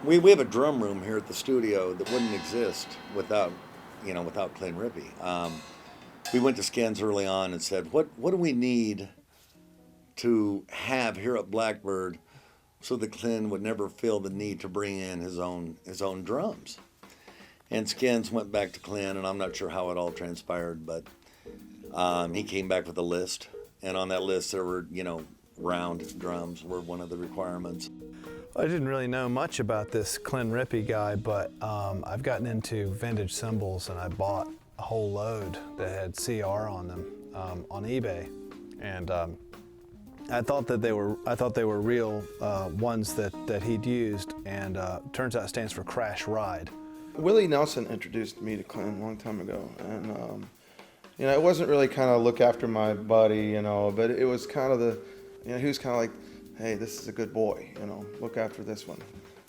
We have a drum room here at the studio that wouldn't exist without Clinn Rippy. We went to Skins early on and said, what do we need to have here at Blackbird so that Clinn would never feel the need to bring in his own drums? And Skins went back to Clinn, and I'm not sure how it all transpired, but he came back with a list, and on that list there were, round drums were one of the requirements. I didn't really know much about this Clinn Rippy guy, but I've gotten into vintage cymbals, and I bought a whole load that had CR on them on eBay, and I thought they were real ones that he'd used, and turns out it stands for Crash Ride. Willie Nelson introduced me to Clinn a long time ago, and it wasn't really kind of look after my buddy, but it was kind of he was kind of like, hey, this is a good boy, look after this one.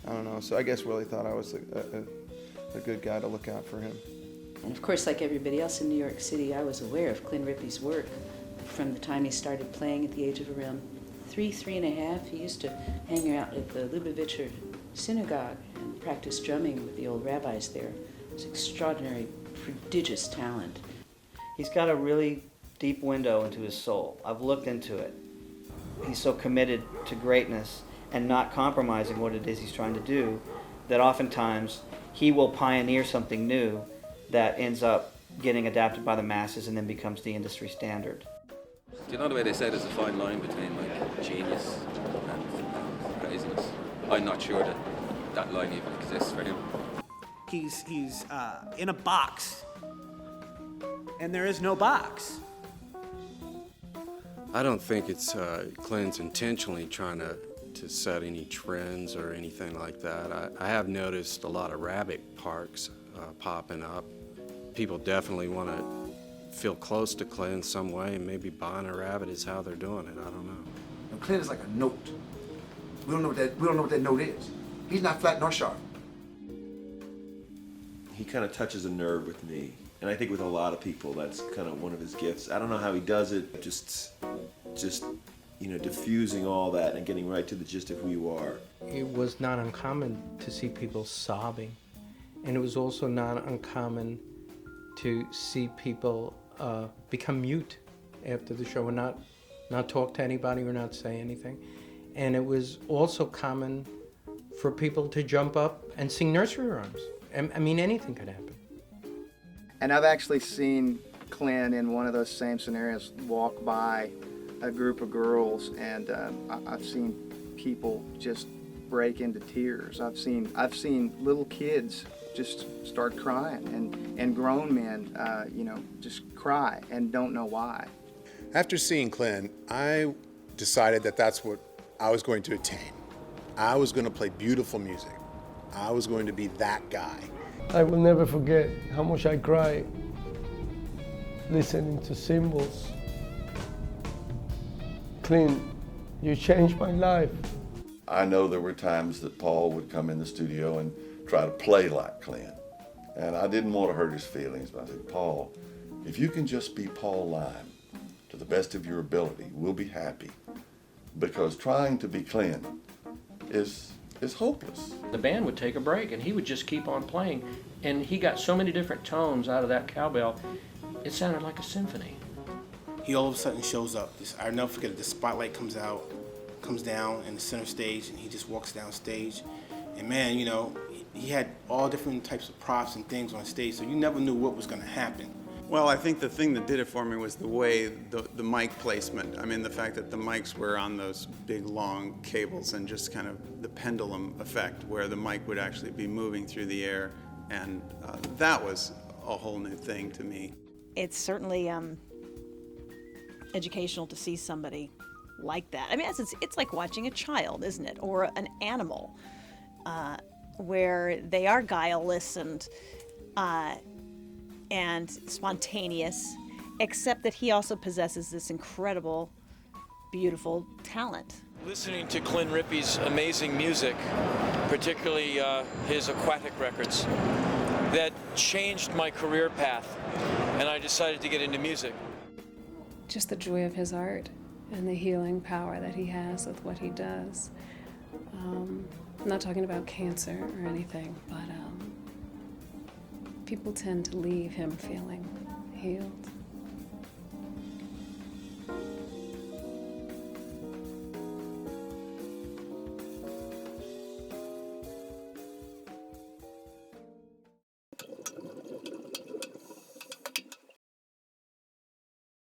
I don't know, so I guess Willie thought I was a good guy to look out for him. And of course, like everybody else in New York City, I was aware of Clinn Rippy's work from the time he started playing at the age of around 3 and a half. He used to hang out at the Lubavitcher synagogue and practice drumming with the old rabbis there. It was extraordinary, prodigious talent. He's got a really deep window into his soul. I've looked into it. He's so committed to greatness and not compromising what it is he's trying to do that oftentimes he will pioneer something new that ends up getting adapted by the masses and then becomes the industry standard. Do you know the way they say there's a fine line between genius and craziness? I'm not sure that line even exists for him. He's in a box, and there is no box. I don't think it's Clinn's intentionally trying to set any trends or anything like that. I have noticed a lot of rabbit parks popping up. People definitely want to feel close to Clinn in some way, and maybe buying a rabbit is how they're doing it. I don't know. And Clinn is like a note. We don't know what that note is. He's not flat nor sharp. He kind of touches a nerve with me. And I think with a lot of people, that's kind of one of his gifts. I don't know how he does it, just diffusing all that and getting right to the gist of who you are. It was not uncommon to see people sobbing. And it was also not uncommon to see people become mute after the show and not talk to anybody or not say anything. And it was also common for people to jump up and sing nursery rhymes. I mean, anything could happen. And I've actually seen Clinn in one of those same scenarios walk by a group of girls, and I've seen people just break into tears. I've seen little kids just start crying, and grown men, just cry and don't know why. After seeing Clinn, I decided that that's what I was going to attain. I was going to play beautiful music. I was going to be that guy. I will never forget how much I cried listening to cymbals. Clinn, you changed my life. I know there were times that Paul would come in the studio and try to play like Clinn. And I didn't want to hurt his feelings, but I said, Paul, if you can just be Paul Lime to the best of your ability, we'll be happy. Because trying to be Clinn is hopeless. The band would take a break and he would just keep on playing, and he got so many different tones out of that cowbell, it sounded like a symphony. He all of a sudden shows up. I'll never forget it. The spotlight comes down in the center stage, and he just walks down stage. And man, he had all different types of props and things on stage, so you never knew what was going to happen. Well, I think the thing that did it for me was the way the mic placement. I mean, the fact that the mics were on those big, long cables, and just kind of the pendulum effect where the mic would actually be moving through the air. And that was a whole new thing to me. It's certainly educational to see somebody like that. I mean, it's like watching a child, isn't it? Or an animal, where they are guileless and spontaneous, except that he also possesses this incredible, beautiful talent. Listening to Clinn Rippy's amazing music, particularly his aquatic records, that changed my career path, and I decided to get into music. Just the joy of his art and the healing power that he has with what he does. I'm not talking about cancer or anything, but people tend to leave him feeling healed.